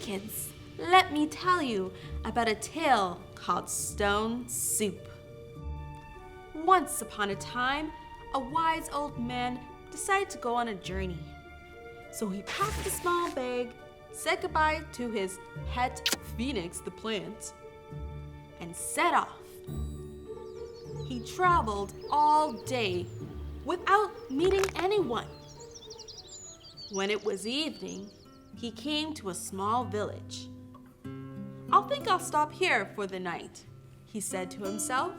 kids, let me tell you about a tale called Stone Soup. Once upon a time, a wise old man decided to go on a journey. So he packed a small bag, said goodbye to his pet Phoenix the plant, and set off. He traveled all day without meeting anyone. When it was evening, he came to a small village. "I think I'll stop here for the night," he said to himself.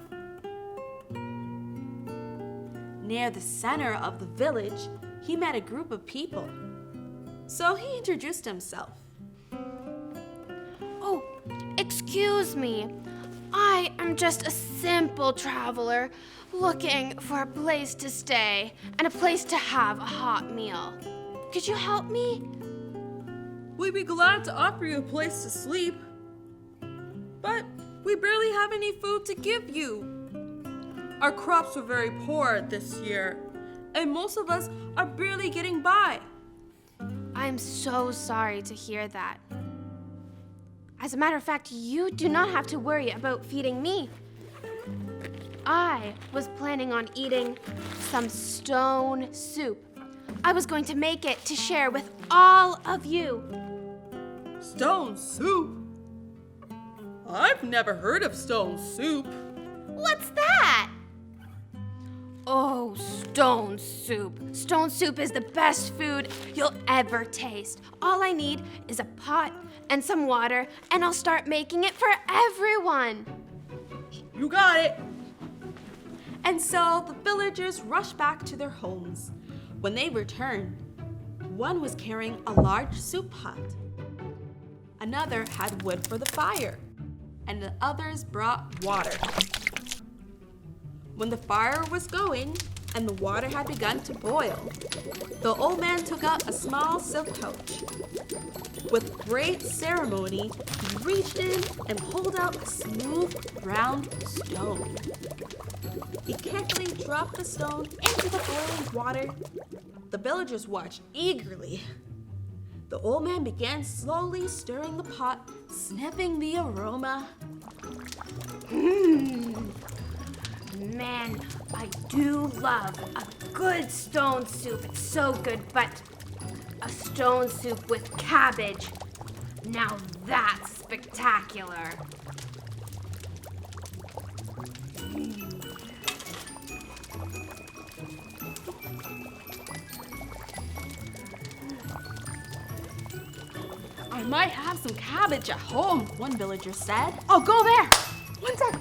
Near the center of the village, he met a group of people. So he introduced himself. Oh, excuse me. I am just a simple traveler looking for a place to stay and a place to have a hot meal. Could you help me? "We'd be glad to offer you a place to sleep, but we barely have any food to give you. Our crops were very poor this year, and most of us are barely getting by." I'm so sorry to hear that. As a matter of fact, you do not have to worry about feeding me. I was planning on eating some stone soup. I was going to make it to share with all of you. Stone soup? I've never heard of stone soup. What's that? Oh, stone soup. Stone soup is the best food you'll ever taste. All I need is a pot and some water, and I'll start making it for everyone. You got it. And so the villagers rushed back to their homes. When they returned, one was carrying a large soup pot. Another had wood for the fire, and the others brought water. When the fire was going and the water had begun to boil, the old man took out a small silk pouch. With great ceremony, he reached in and pulled out a smooth, round stone. He carefully dropped the stone into the boiling water. The villagers watched eagerly. The old man began slowly stirring the pot, sniffing the aroma. Man, I do love a good stone soup. It's so good, but a stone soup with cabbage, now that's spectacular. "I might have some cabbage at home," one villager said. "I'll go there. One sec."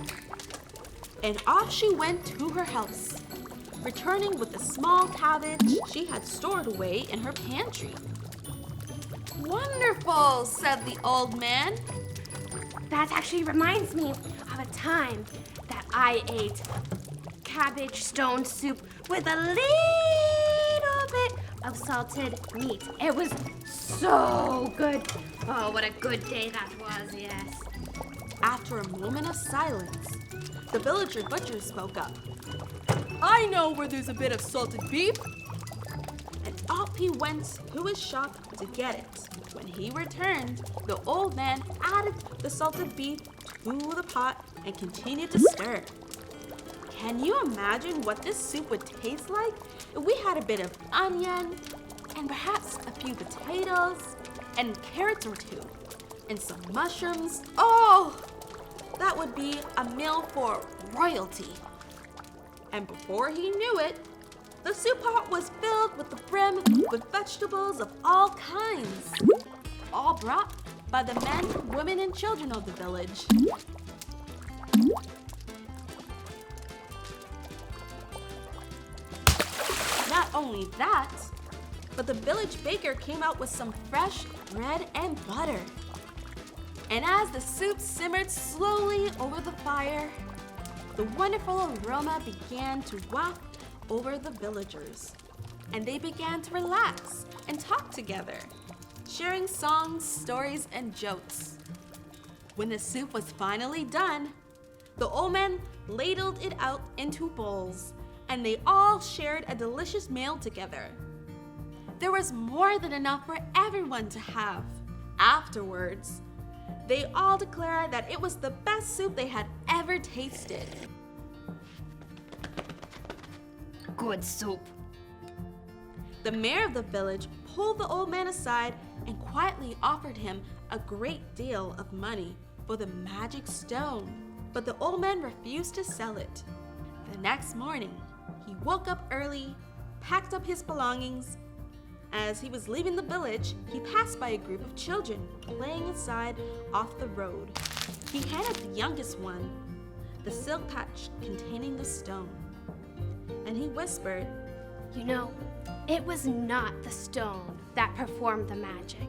And off she went to her house, returning with the small cabbage she had stored away in her pantry. "Wonderful," said the old man. That actually reminds me of a time that I ate cabbage stone soup with a little bit of salted meat. It was so good. Oh, what a good day that was, yes. After a moment of silence, the villager butcher spoke up. "I know where there's a bit of salted beef." And off he went to his shop to get it. When he returned, the old man added the salted beef to the pot and continued to stir. Can you imagine what this soup would taste like if we had a bit of onion and perhaps a few potatoes and carrots or two and some mushrooms? Oh, that would be a meal for royalty. And before he knew it, the soup pot was filled with the brim with vegetables of all kinds, all brought by the men, women, and children of the village. Not only that, but the village baker came out with some fresh bread and butter. And as the soup simmered slowly over the fire, the wonderful aroma began to waft over the villagers, and they began to relax and talk together, sharing songs, stories, and jokes. When the soup was finally done, the old man ladled it out into bowls, and they all shared a delicious meal together. There was more than enough for everyone to have, Afterwards, they all declared that it was the best soup they had ever tasted. Good soup. The mayor of the village pulled the old man aside and quietly offered him a great deal of money for the magic stone, but the old man refused to sell it. The next morning, he woke up early, packed up his belongings. As he was leaving the village, he passed by a group of children playing inside off the road. He handed the youngest one the silk pouch containing the stone, and he whispered, You know, it was not the stone that performed the magic.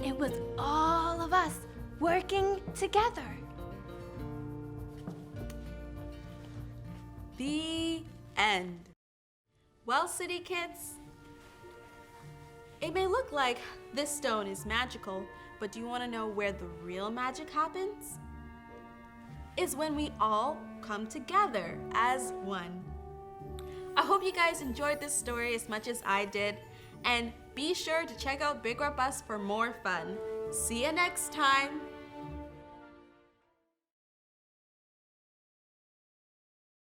It was all of us working together. The end. Well, city kids, it may look like this stone is magical, but do you want to know where the real magic happens? Is when we all come together as one. I hope you guys enjoyed this story as much as I did, and be sure to check out Big Red Bus for more fun. See you next time.